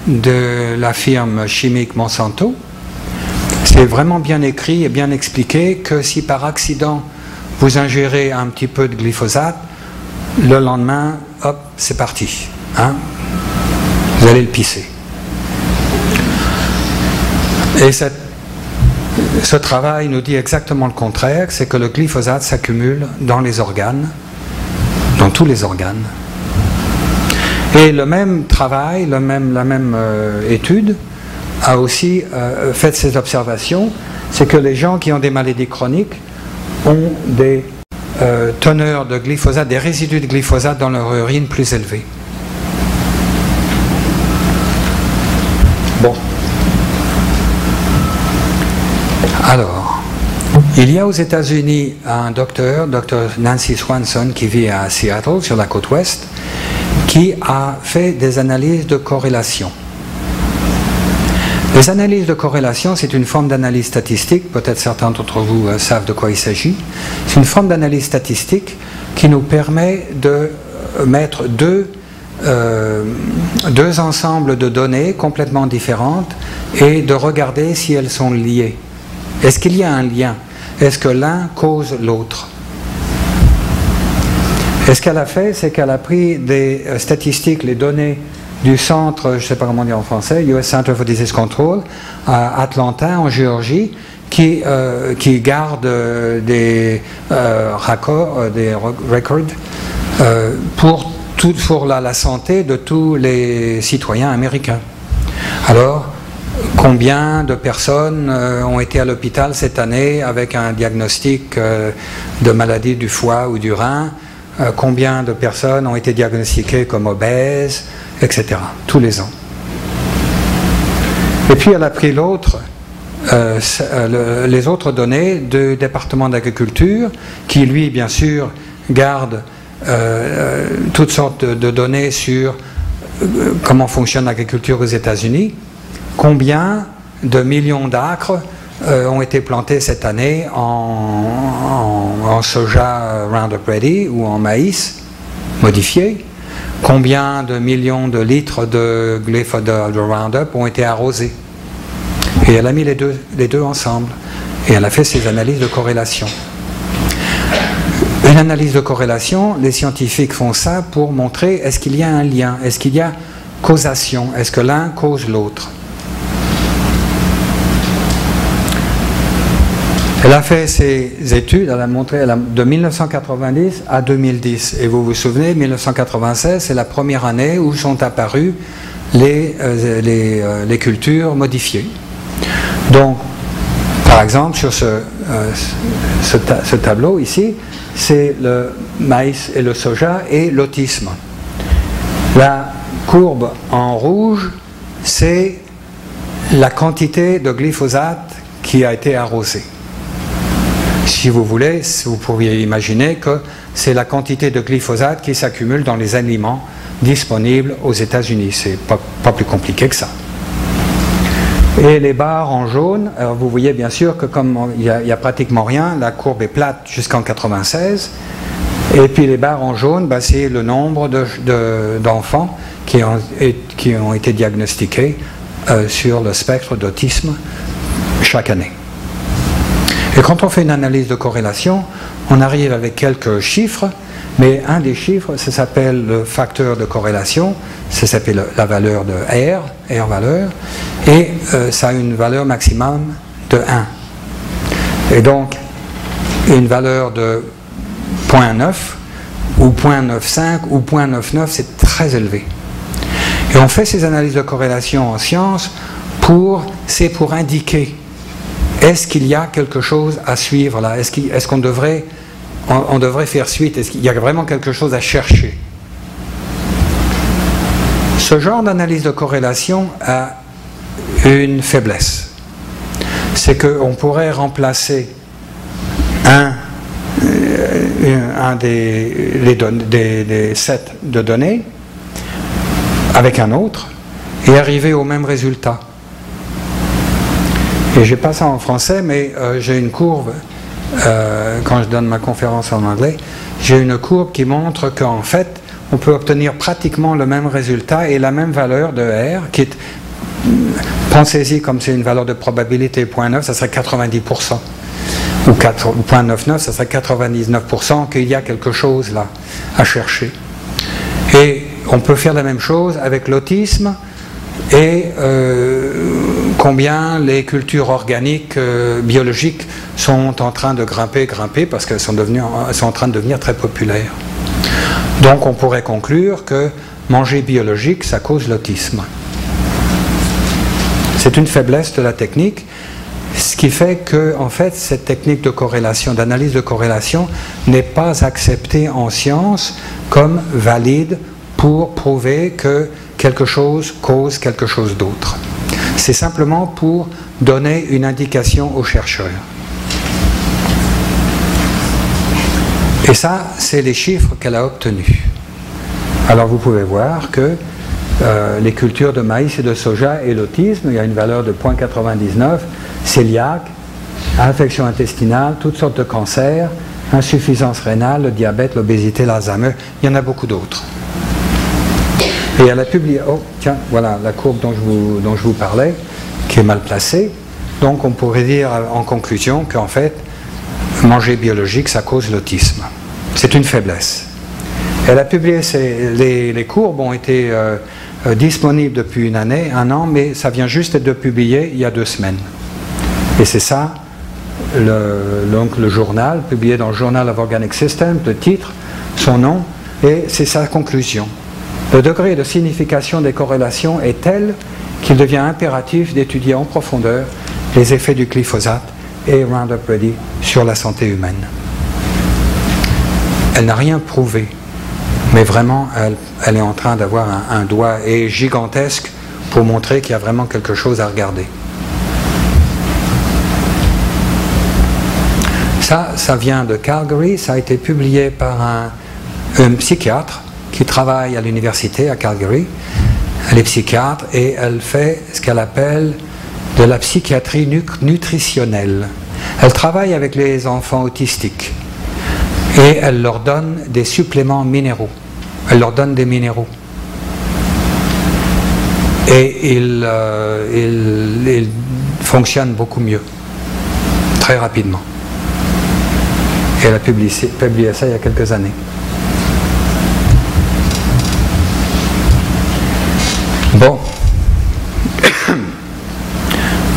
S2: de la firme chimique Monsanto, c'est vraiment bien écrit et bien expliqué que si par accident vous ingérez un petit peu de glyphosate, le lendemain, hop, c'est parti. Hein? Vous allez le pisser. Et ce travail nous dit exactement le contraire, c'est que le glyphosate s'accumule dans les organes, dans tous les organes. Et le même travail, la même étude a aussi fait ces observations, c'est que les gens qui ont des maladies chroniques ont des teneurs de glyphosate, des résidus de glyphosate dans leur urine plus élevés. Bon. Alors, il y a aux États-Unis un docteur Nancy Swanson, qui vit à Seattle, sur la côte ouest, qui a fait des analyses de corrélation. Les analyses de corrélation, c'est une forme d'analyse statistique, peut-être certains d'entre vous savent de quoi il s'agit. C'est une forme d'analyse statistique qui nous permet de mettre deux ensembles de données complètement différentes et de regarder si elles sont liées. Est-ce qu'il y a un lien? Est-ce que l'un cause l'autre? Et ce qu'elle a fait, c'est qu'elle a pris des statistiques, les données du centre, je ne sais pas comment dire en français, US Center for Disease Control, à Atlanta, en Géorgie, qui garde des records pour la santé de tous les citoyens américains. Alors, combien de personnes ont été à l'hôpital cette année avec un diagnostic de maladie du foie ou du rein? Combien de personnes ont été diagnostiquées comme obèses, etc. tous les ans. Et puis elle a pris les autres données du département d'agriculture, qui lui, bien sûr, garde toutes sortes de données sur comment fonctionne l'agriculture aux États-Unis. Combien de millions d'acres ont été plantés cette année en soja Roundup Ready ou en maïs modifié? Combien de millions de litres de Roundup ont été arrosés? Et elle a mis les deux ensemble. Et elle a fait ses analyses de corrélation. Une analyse de corrélation, les scientifiques font ça pour montrer est-ce qu'il y a un lien, est-ce qu'il y a causation, est-ce que l'un cause l'autre. Elle a fait ses études, elle a montré de 1990 à 2010. Et vous vous souvenez, 1996, c'est la première année où sont apparues les cultures modifiées. Donc, par exemple, sur ce tableau ici, c'est le maïs et le soja et l'autisme. La courbe en rouge, c'est la quantité de glyphosate qui a été arrosée. Si vous voulez, vous pourriez imaginer que c'est la quantité de glyphosate qui s'accumule dans les aliments disponibles aux États-Unis. C'est pas plus compliqué que ça. Et les barres en jaune, alors vous voyez bien sûr que comme il n'y a pratiquement rien, la courbe est plate jusqu'en 96. Et puis les barres en jaune, bah, c'est le nombre d'enfants qui ont été diagnostiqués sur le spectre d'autisme chaque année. Et quand on fait une analyse de corrélation, on arrive avec quelques chiffres, mais un des chiffres, ça s'appelle le facteur de corrélation, ça s'appelle la valeur de R valeur, et ça a une valeur maximum de 1. Et donc, une valeur de 0,9 ou 0,95 ou 0,99, c'est très élevé. Et on fait ces analyses de corrélation en sciences c'est pour indiquer est-ce qu'il y a quelque chose à suivre là, est-ce qu'on devrait faire suite, est-ce qu'il y a vraiment quelque chose à chercher. Ce genre d'analyse de corrélation a une faiblesse, c'est qu'on pourrait remplacer des sets de données avec un autre et arriver au même résultat. Et j'ai pas ça en français, mais j'ai une courbe, quand je donne ma conférence en anglais, j'ai une courbe qui montre qu'en fait, on peut obtenir pratiquement le même résultat et la même valeur de R, qui est, pensez-y comme c'est une valeur de probabilité 0,9, ça serait 90%. Ou 0,99, ça serait 99% qu'il y a quelque chose là à chercher. Et on peut faire la même chose avec l'autisme et combien les cultures organiques, biologiques sont en train de grimper parce qu'elles sont en train de devenir très populaires. Donc on pourrait conclure que manger biologique, ça cause l'autisme. C'est une faiblesse de la technique, ce qui fait que en fait, cette technique de corrélation, d'analyse de corrélation, n'est pas acceptée en science comme valide pour prouver que quelque chose cause quelque chose d'autre. C'est simplement pour donner une indication aux chercheurs. Et ça, c'est les chiffres qu'elle a obtenus. Alors vous pouvez voir que les cultures de maïs et de soja et l'autisme, il y a une valeur de 0,99, cœliaque, infection intestinale, toutes sortes de cancers, insuffisance rénale, le diabète, l'obésité, l'Alzheimer, il y en a beaucoup d'autres. Et elle a publié, oh tiens, voilà la courbe dont je vous parlais, qui est mal placée. Donc on pourrait dire en conclusion qu'en fait, manger biologique, ça cause l'autisme. C'est une faiblesse. Elle a publié, les courbes ont été disponibles depuis un an, mais ça vient juste de publier il y a 2 semaines. Et c'est ça, le journal, publié dans le Journal of Organic Systems, le titre, son nom, et c'est sa conclusion. Le degré de signification des corrélations est tel qu'il devient impératif d'étudier en profondeur les effets du glyphosate et Roundup Ready sur la santé humaine. Elle n'a rien prouvé, mais vraiment, elle est en train d'avoir un doigt gigantesque pour montrer qu'il y a vraiment quelque chose à regarder. Ça vient de Calgary, ça a été publié par un psychiatre qui travaille à l'université à Calgary. Elle est psychiatre et elle fait ce qu'elle appelle de la psychiatrie nutritionnelle. Elle travaille avec les enfants autistiques et elle leur donne des suppléments minéraux. Elle leur donne des minéraux. Et ils fonctionnent beaucoup mieux, très rapidement. Et elle a publié ça il y a quelques années. Bon.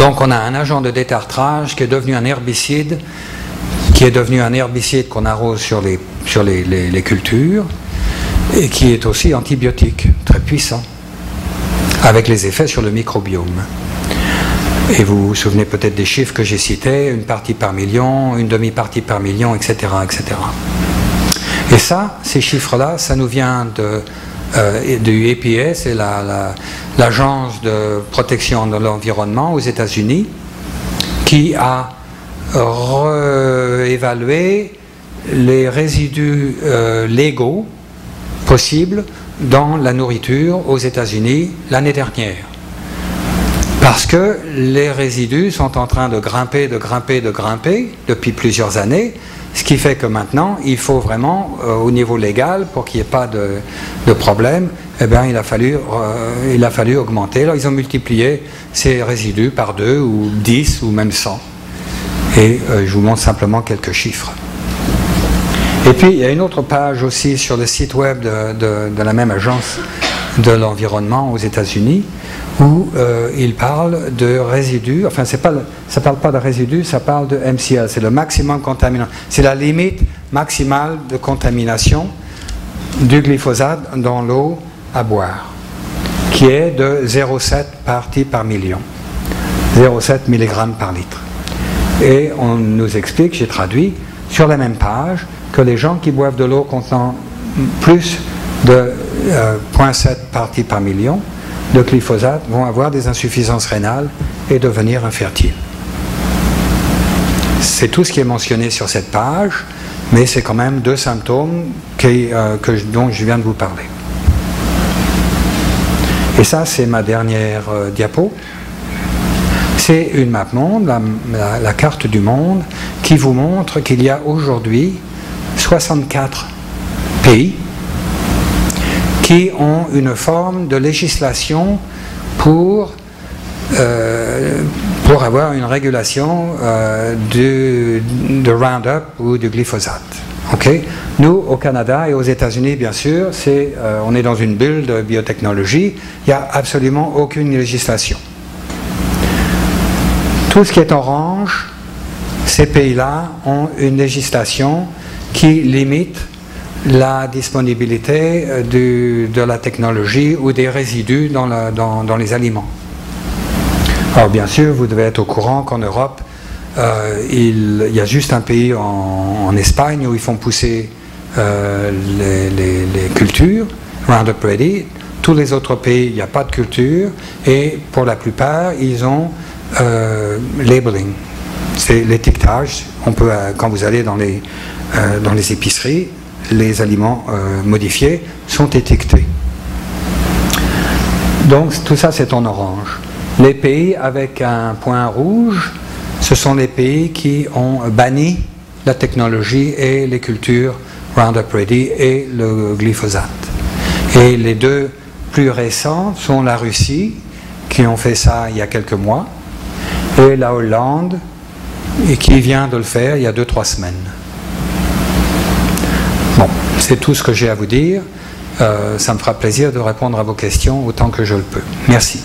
S2: Donc on a un agent de détartrage qui est devenu un herbicide, qu'on arrose sur les cultures, et qui est aussi antibiotique, très puissant, avec les effets sur le microbiome. Et vous vous souvenez peut-être des chiffres que j'ai cités, une partie par million, une demi-partie par million, etc., etc. Et ça, ces chiffres-là, ça nous vient du EPA, c'est l'agence de protection de l'environnement aux États-Unis, qui a réévalué les résidus légaux possibles dans la nourriture aux États-Unis l'année dernière. Parce que les résidus sont en train de grimper depuis plusieurs années, ce qui fait que maintenant, il faut vraiment, au niveau légal, pour qu'il n'y ait pas de problème, eh bien, il a fallu augmenter. Alors, ils ont multiplié ces résidus par 2 ou 10 ou même 100. Et je vous montre simplement quelques chiffres. Et puis, il y a une autre page aussi sur le site web de la même agence de l'environnement aux États-Unis, où il parle de résidus, enfin ça parle pas de résidus, ça parle de MCL, c'est le maximum contaminant, c'est la limite maximale de contamination du glyphosate dans l'eau à boire, qui est de 0,7 parties par million, 0,7 mg par litre. Et on nous explique, j'ai traduit, sur la même page, que les gens qui boivent de l'eau contenant plus de 0,7 parties par million de glyphosate vont avoir des insuffisances rénales et devenir infertiles. C'est tout ce qui est mentionné sur cette page, mais c'est quand même 2 symptômes dont je viens de vous parler. Et ça, c'est ma dernière diapo. C'est une map monde, la carte du monde, qui vous montre qu'il y a aujourd'hui 64 pays qui ont une forme de législation pour avoir une régulation de Roundup ou du glyphosate. Okay? Nous, au Canada et aux États-Unis, bien sûr, on est dans une bulle de biotechnologie, il n'y a absolument aucune législation. Tout ce qui est orange, ces pays-là ont une législation qui limite la disponibilité de la technologie ou des résidus dans les aliments. Alors bien sûr, vous devez être au courant qu'en Europe, il y a juste un pays en Espagne où ils font pousser les cultures, Roundup Ready. Tous les autres pays, il n'y a pas de culture et pour la plupart, ils ont labeling. C'est l'étiquetage. On peut, quand vous allez dans les épiceries, les aliments modifiés sont étiquetés. Donc tout ça c'est en orange. Les pays avec un point rouge, ce sont les pays qui ont banni la technologie et les cultures Roundup Ready et le glyphosate. Et les 2 plus récents sont la Russie, qui ont fait ça il y a quelques mois, et la Hollande, et qui vient de le faire il y a 2-3 semaines. Bon, c'est tout ce que j'ai à vous dire. Ça me fera plaisir de répondre à vos questions autant que je le peux. Merci.